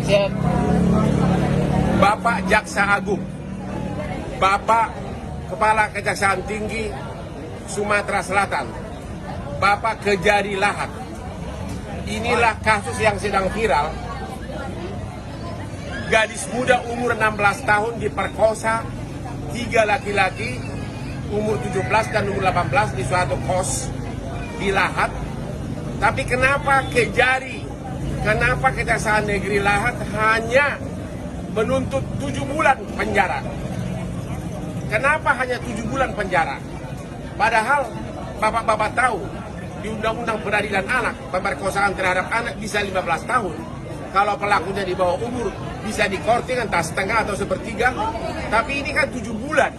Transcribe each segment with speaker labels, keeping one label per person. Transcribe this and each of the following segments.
Speaker 1: Action.
Speaker 2: Bapak Jaksa Agung, Bapak Kepala Kejaksaan Tinggi Sumatera Selatan, Bapak Kejari Lahat. Inilah kasus yang sedang viral. Gadis muda umur 16 tahun diperkosa 3 laki-laki umur 17 dan umur 18 di suatu kos di Lahat. Tapi kenapa Kejaksaan Negeri Lahat hanya menuntut 7 bulan penjara? Kenapa hanya 7 bulan penjara? Padahal bapak-bapak tahu di Undang-Undang Peradilan Anak, pemerkosaan terhadap anak bisa 15 tahun. Kalau pelakunya di bawah umur bisa dikorting entah setengah atau sepertiga. Tapi ini kan 7 bulan.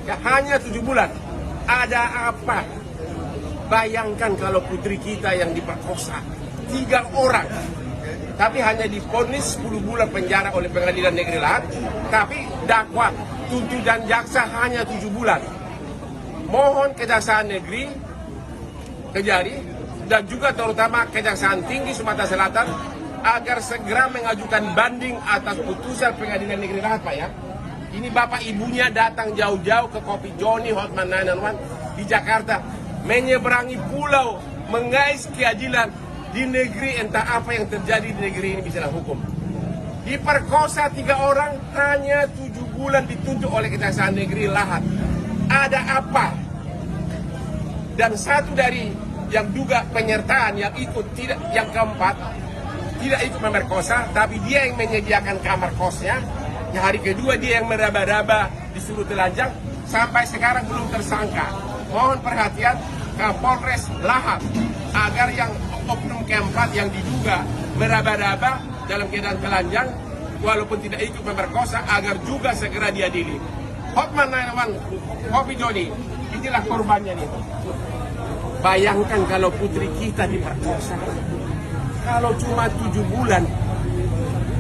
Speaker 2: Ya, hanya 7 bulan. Ada apa? Bayangkan kalau putri kita yang diperkosa 3 orang, tapi hanya divonis 10 bulan penjara oleh Pengadilan Negeri Lahat, tapi dakwa, tuntutan jaksa hanya 7 bulan. Mohon Kejaksaan Negeri, Kejari, dan juga terutama Kejaksaan Tinggi Sumatera Selatan agar segera mengajukan banding atas putusan Pengadilan Negeri Lahat, Pak ya. Ini bapak ibunya datang jauh-jauh ke Kopi Johnny Hotman 911 di Jakarta, menyeberangi pulau, mengais keadilan di negeri, entah apa yang terjadi di negeri ini bisa hukum. Diperkosa 3 orang, hanya 7 bulan dituntut oleh Kejaksaan Negeri Lahat. Ada apa? Dan satu dari yang duga penyertaan yang ikut tidak, yang keempat tidak ikut memerkosa, tapi dia yang menyediakan kamar kosnya. Yang hari kedua dia yang meraba-raba disuruh telanjang, sampai sekarang belum tersangka. Mohon perhatian Kapolres Lahat agar yang oknum keempat yang diduga meraba-raba dalam keadaan telanjang walaupun tidak ikut memerkosa agar juga segera diadili. Hotman 911 Kopi Johnny, inilah korbannya nih. Bayangkan kalau putri kita diperkosa, kalau cuma 7 bulan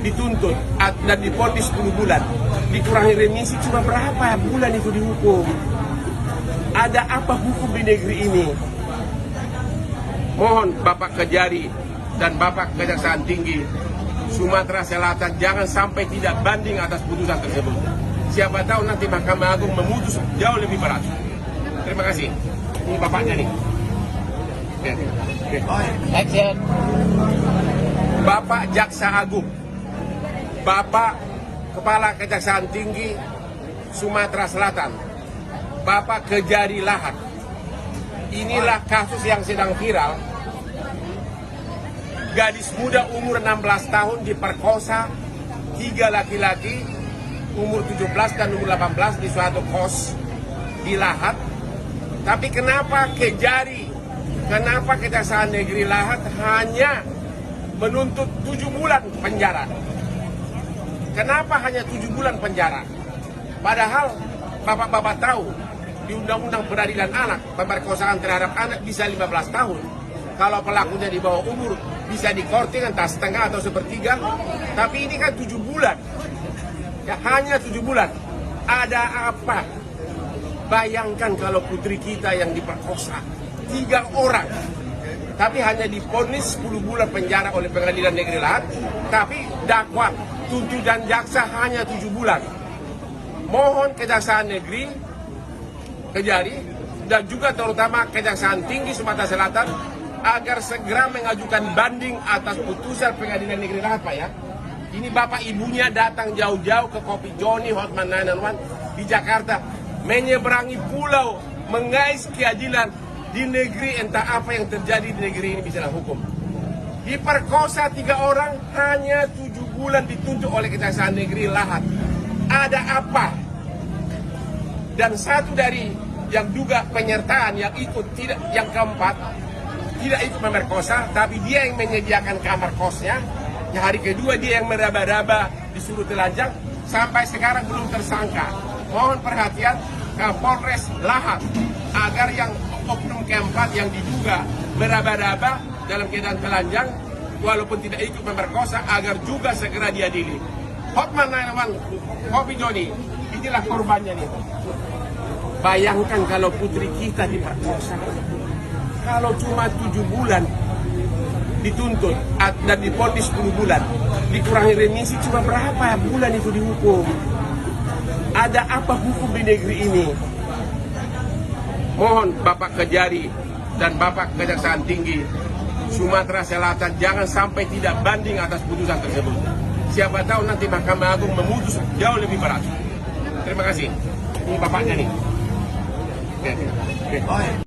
Speaker 2: dituntut dan divonis 10 bulan, dikurangi remisi cuma berapa bulan itu dihukum? Ada apa hukum di negeri ini? Mohon Bapak Kejari dan Bapak Kejaksaan Tinggi Sumatera Selatan jangan sampai tidak banding atas putusan tersebut. Siapa tahu nanti Mahkamah Agung memutus jauh lebih berat. Terima kasih. Ini bapaknya nih.
Speaker 1: Action.
Speaker 2: Bapak Jaksa Agung, Bapak Kepala Kejaksaan Tinggi Sumatera Selatan, Bapak Kejari Lahat. Inilah kasus yang sedang viral. Gadis muda umur 16 tahun diperkosa 3 laki-laki umur 17 dan umur 18 di suatu kos di Lahat. Tapi kenapa Kejaksaan Negeri Lahat hanya menuntut 7 bulan penjara? Kenapa hanya 7 bulan penjara? Padahal bapak-bapak tahu di Undang-Undang Peradilan Anak, pemerkosaan terhadap anak bisa 15 tahun. Kalau pelakunya di bawah umur bisa dikorting entah setengah atau sepertiga. Tapi ini kan 7 bulan. Ya, hanya 7 bulan. Ada apa? Bayangkan kalau putri kita yang diperkosa 3 orang, tapi hanya divonis 10 bulan penjara oleh Pengadilan Negeri Lahat, tapi dakwa, tuntutan jaksa hanya 7 bulan. Mohon Kejaksaan Negeri, Kejari, dan juga terutama Kejaksaan Tinggi Sumatera Selatan agar segera mengajukan banding atas putusan Pengadilan Negeri Lahat, Pak ya. Ini bapak ibunya datang jauh-jauh ke Kopi Johnny Hotman 911 di Jakarta, menyeberangi pulau, mengais keadilan di negeri, entah apa yang terjadi di negeri ini bisa hukum. Diperkosa 3 orang, hanya 7 bulan dituntut oleh Kejaksaan Negeri Lahat. Ada apa? Dan satu dari yang duga penyertaan yang ikut tidak, yang keempat tidak ikut memerkosa, tapi dia yang menyediakan kamar kosnya. Yang hari kedua dia yang meraba-raba disuruh telanjang, sampai sekarang belum tersangka. Mohon perhatian Kapolres Lahat agar yang oknum keempat yang diduga meraba-raba dalam keadaan telanjang walaupun tidak ikut memerkosa agar juga segera diadili. Hotman 911 Kopi Johnny, inilah korbannya nih. Bayangkan kalau putri kita diperkosa, kalau cuma 7 bulan dituntut dan diponis 10 bulan, dikurangi remisi cuma berapa bulan itu dihukum? Ada apa hukum di negeri ini? Mohon Bapak Kejari dan Bapak Kejaksaan Tinggi Sumatera Selatan jangan sampai tidak banding atas putusan tersebut. Siapa tahu nanti Mahkamah Agung memutus jauh lebih berat. Terima kasih. Ini bapaknya nih. Oke.